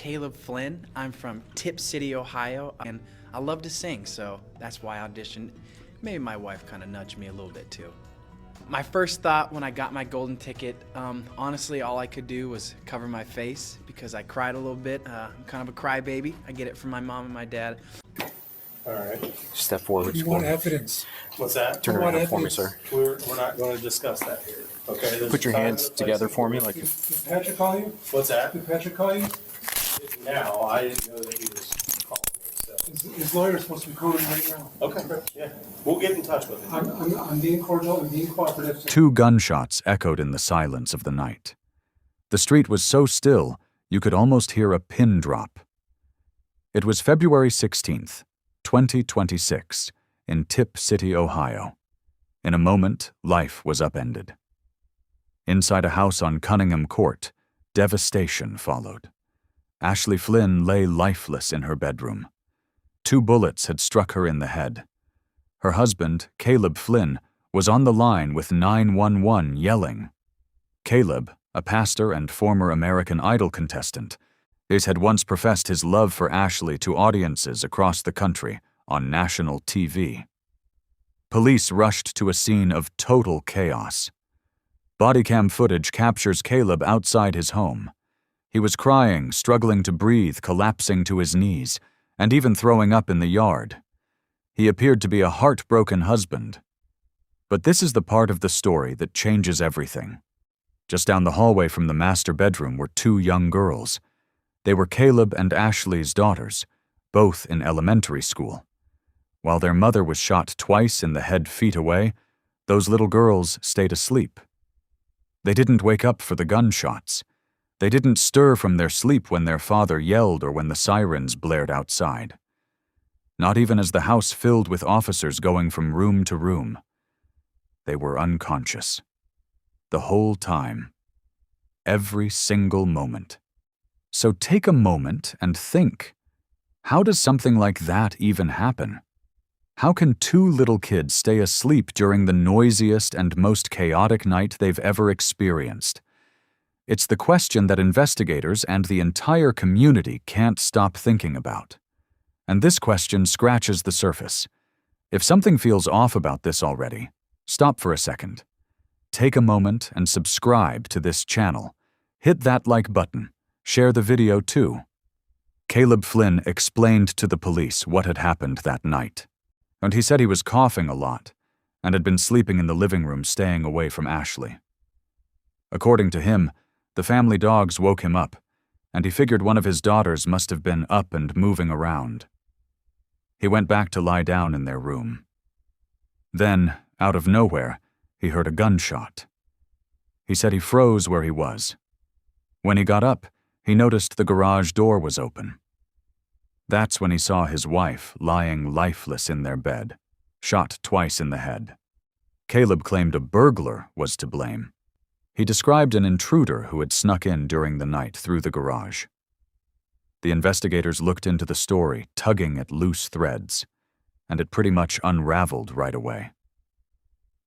Caleb Flynn. I'm from Tipp City, Ohio, and I love to sing, so that's why I auditioned. Maybe my wife kind of nudged me a little bit too. My first thought when I got my golden ticket, honestly, all I could do was cover my face because I cried a little bit. I'm kind of a crybaby. I get it from my mom and my dad. All right. Step forward. You want evidence? What's that? Turn What around for me, evidence? sir. We're not going to discuss that here. Okay. There's Put your a time hands and a place together and for me, we're- like Did Patrick call you? What's that? Did Patrick call you? Now, I didn't know that he was calling me, so. His lawyer's supposed to be calling right now. Okay, yeah. We'll get in touch with him. I'm being cordial and being cooperative. Two gunshots echoed in the silence of the night. The street was so still, you could almost hear a pin drop. It was February 16th, 2026, in Tipp City, Ohio. In a moment, life was upended. Inside a house on Cunningham Court, devastation followed. Ashley Flynn lay lifeless in her bedroom. 2 bullets had struck her in the head. Her husband, Caleb Flynn, was on the line with 911 yelling. Caleb, a pastor and former American Idol contestant, had once professed his love for Ashley to audiences across the country on national TV. Police rushed to a scene of total chaos. Bodycam footage captures Caleb outside his home. He was crying, struggling to breathe, collapsing to his knees, and even throwing up in the yard. He appeared to be a heartbroken husband. But this is the part of the story that changes everything. Just down the hallway from the master bedroom were 2 young girls. They were Caleb and Ashley's daughters, both in elementary school. While their mother was shot twice in the head feet away, those little girls stayed asleep. They didn't wake up for the gunshots. They didn't stir from their sleep when their father yelled or when the sirens blared outside. Not even as the house filled with officers going from room to room. They were unconscious. The whole time. Every single moment. So take a moment and think. How does something like that even happen? How can 2 little kids stay asleep during the noisiest and most chaotic night they've ever experienced? It's the question that investigators and the entire community can't stop thinking about. And this question scratches the surface. If something feels off about this already, stop for a second. Take a moment and subscribe to this channel. Hit that like button. Share the video too. Caleb Flynn explained to the police what had happened that night. And he said he was coughing a lot and had been sleeping in the living room staying away from Ashley. According to him, the family dogs woke him up, and he figured one of his daughters must have been up and moving around. He went back to lie down in their room. Then, out of nowhere, he heard a gunshot. He said he froze where he was. When he got up, he noticed the garage door was open. That's when he saw his wife lying lifeless in their bed, shot twice in the head. Caleb claimed a burglar was to blame. He described an intruder who had snuck in during the night through the garage. The investigators looked into the story, tugging at loose threads, and it pretty much unraveled right away.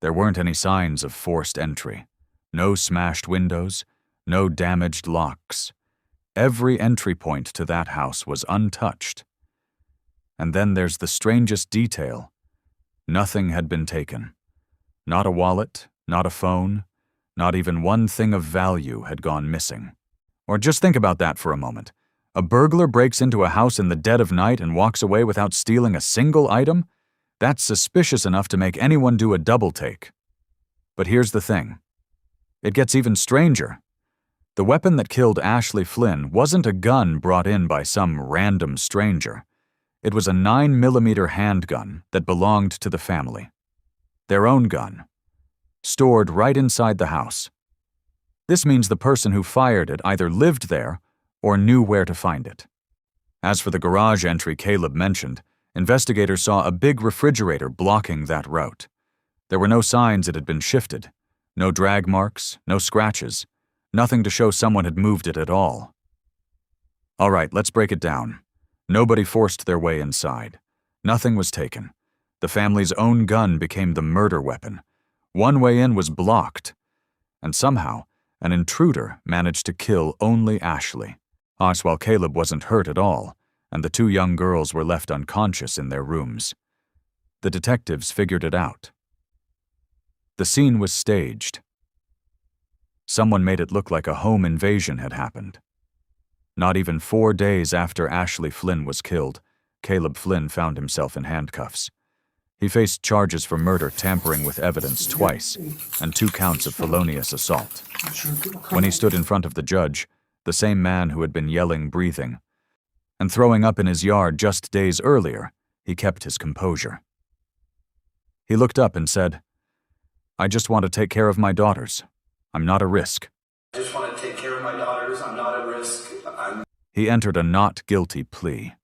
There weren't any signs of forced entry, no smashed windows, no damaged locks. Every entry point to that house was untouched. And then there's the strangest detail. Nothing had been taken. Not a wallet, not a phone, not even one thing of value had gone missing. Or just think about that for a moment. A burglar breaks into a house in the dead of night and walks away without stealing a single item? That's suspicious enough to make anyone do a double take. But here's the thing. It gets even stranger. The weapon that killed Ashley Flynn wasn't a gun brought in by some random stranger. It was a 9mm handgun that belonged to the family. Their own gun. Stored right inside the house. This means the person who fired it either lived there or knew where to find it. As for the garage entry Caleb mentioned, investigators saw a big refrigerator blocking that route. There were no signs it had been shifted. No drag marks, no scratches. Nothing to show someone had moved it at all. All right, let's break it down. Nobody forced their way inside. Nothing was taken. The family's own gun became the murder weapon. One way in was blocked. And somehow, an intruder managed to kill only Ashley. While Caleb wasn't hurt at all, and the two young girls were left unconscious in their rooms. The detectives figured it out. The scene was staged. Someone made it look like a home invasion had happened. Not even 4 days after Ashley Flynn was killed, Caleb Flynn found himself in handcuffs. He faced charges for murder tampering with evidence twice and 2 counts of felonious assault. When he stood in front of the judge, the same man who had been yelling, breathing, and throwing up in his yard just days earlier, he kept his composure. He looked up and said, "I just want to take care of my daughters. I'm not a risk." I just want to take care of my daughters. I'm not at risk. He entered a not guilty plea.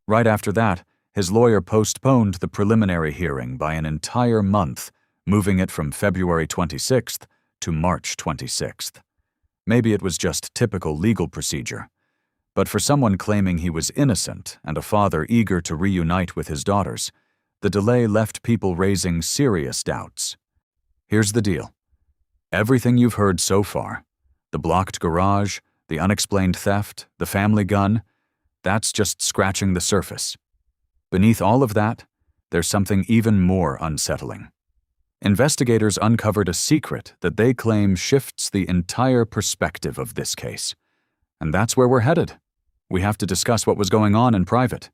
Right after that, his lawyer postponed the preliminary hearing by an entire month, moving it from February 26th to March 26th. Maybe it was just typical legal procedure, but for someone claiming he was innocent and a father eager to reunite with his daughters, the delay left people raising serious doubts. Here's the deal. Everything you've heard so far, the blocked garage, the unexplained theft, the family gun, that's just scratching the surface. Beneath all of that, there's something even more unsettling. Investigators uncovered a secret that they claim shifts the entire perspective of this case. And that's where we're headed. We have to discuss what was going on in private.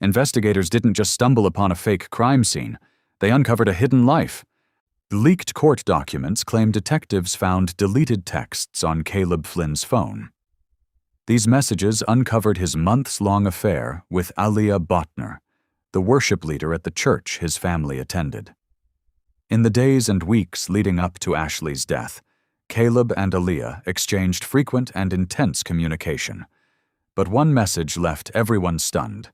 Investigators didn't just stumble upon a fake crime scene. They uncovered a hidden life. Leaked court documents claim detectives found deleted texts on Caleb Flynn's phone. These messages uncovered his months-long affair with Ariana Preston, the worship leader at the church his family attended. In the days and weeks leading up to Ashley's death, Caleb and Ariana exchanged frequent and intense communication. But one message left everyone stunned.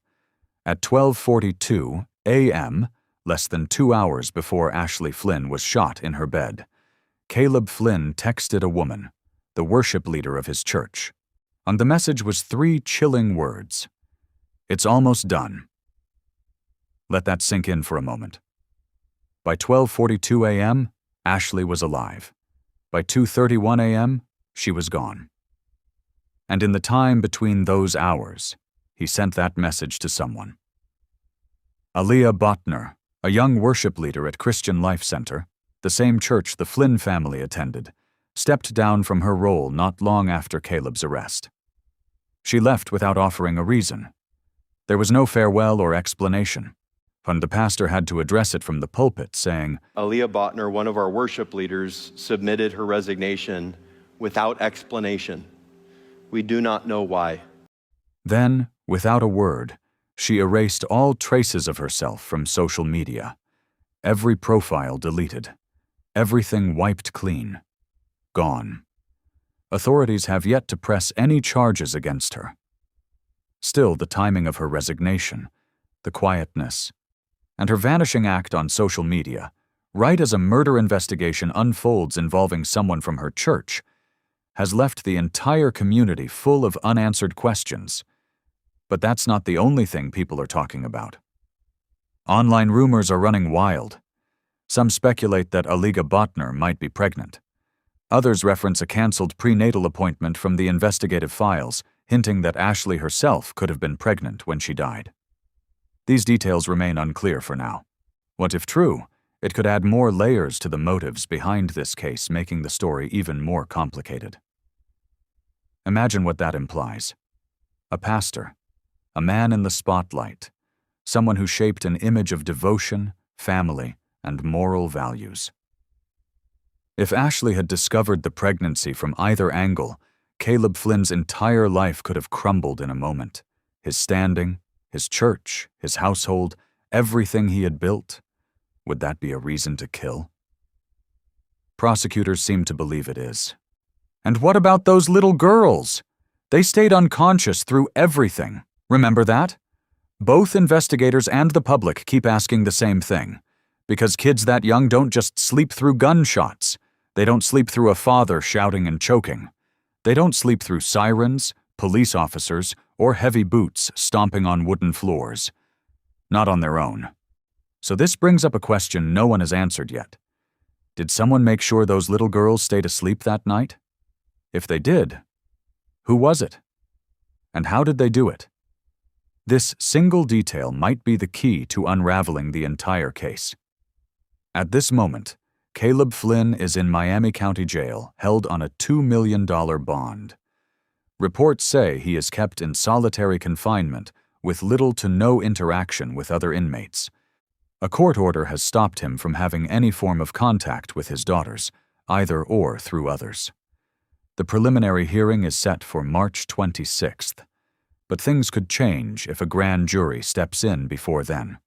At 12:42 a.m., less than 2 hours before Ashley Flynn was shot in her bed, Caleb Flynn texted a woman, the worship leader of his church. On the message was 3 chilling words. "It's almost done." Let that sink in for a moment. By 12:42 a.m., Ashley was alive. By 2:31 a.m., she was gone. And in the time between those hours, he sent that message to someone. Ariana Preston, a young worship leader at Christian Life Center, the same church the Flynn family attended, stepped down from her role not long after Caleb's arrest. She left without offering a reason. There was no farewell or explanation, and the pastor had to address it from the pulpit, saying, Ariana Preston, one of our worship leaders, submitted her resignation without explanation. We do not know why. Then, without a word, she erased all traces of herself from social media. Every profile deleted. Everything wiped clean. Gone. Authorities have yet to press any charges against her. Still, the timing of her resignation, the quietness, and her vanishing act on social media, right as a murder investigation unfolds involving someone from her church, has left the entire community full of unanswered questions. But that's not the only thing people are talking about. Online rumors are running wild. Some speculate that Ariana Preston might be pregnant. Others reference a canceled prenatal appointment from the investigative files, hinting that Ashley herself could have been pregnant when she died. These details remain unclear for now. What if true? It could add more layers to the motives behind this case, making the story even more complicated. Imagine what that implies. A pastor, a man in the spotlight, someone who shaped an image of devotion, family, and moral values. If Ashley had discovered the pregnancy from either angle, Caleb Flynn's entire life could have crumbled in a moment. His standing, his church, his household, everything he had built. Would that be a reason to kill? Prosecutors seem to believe it is. And what about those little girls? They stayed unconscious through everything. Remember that? Both investigators and the public keep asking the same thing. Because kids that young don't just sleep through gunshots. They don't sleep through a father shouting and choking. They don't sleep through sirens, police officers, or heavy boots stomping on wooden floors. Not on their own. So this brings up a question no one has answered yet. Did someone make sure those little girls stayed asleep that night? If they did, who was it? And how did they do it? This single detail might be the key to unraveling the entire case. At this moment, Caleb Flynn is in Miami County Jail, held on a $2 million bond. Reports say he is kept in solitary confinement with little to no interaction with other inmates. A court order has stopped him from having any form of contact with his daughters, either or through others. The preliminary hearing is set for March 26th, but things could change if a grand jury steps in before then.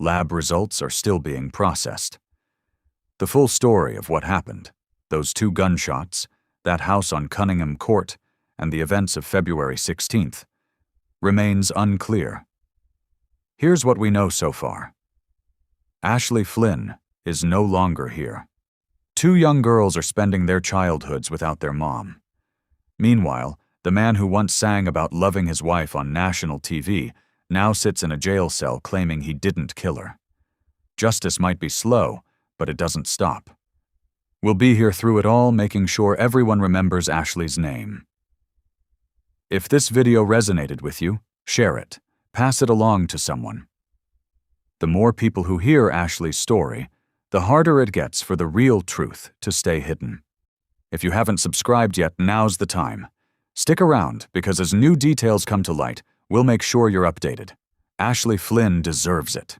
Lab results are still being processed. The full story of what happened, those 2 gunshots, that house on Cunningham Court, and the events of February 16th, remains unclear. Here's what we know so far. Ashley Flynn is no longer here. 2 young girls are spending their childhoods without their mom. Meanwhile, the man who once sang about loving his wife on national TV now sits in a jail cell claiming he didn't kill her. Justice might be slow, but it doesn't stop. We'll be here through it all, making sure everyone remembers Ashley's name. If this video resonated with you, share it. Pass it along to someone. The more people who hear Ashley's story, the harder it gets for the real truth to stay hidden. If you haven't subscribed yet, now's the time. Stick around, because as new details come to light, we'll make sure you're updated. Ashley Flynn deserves it.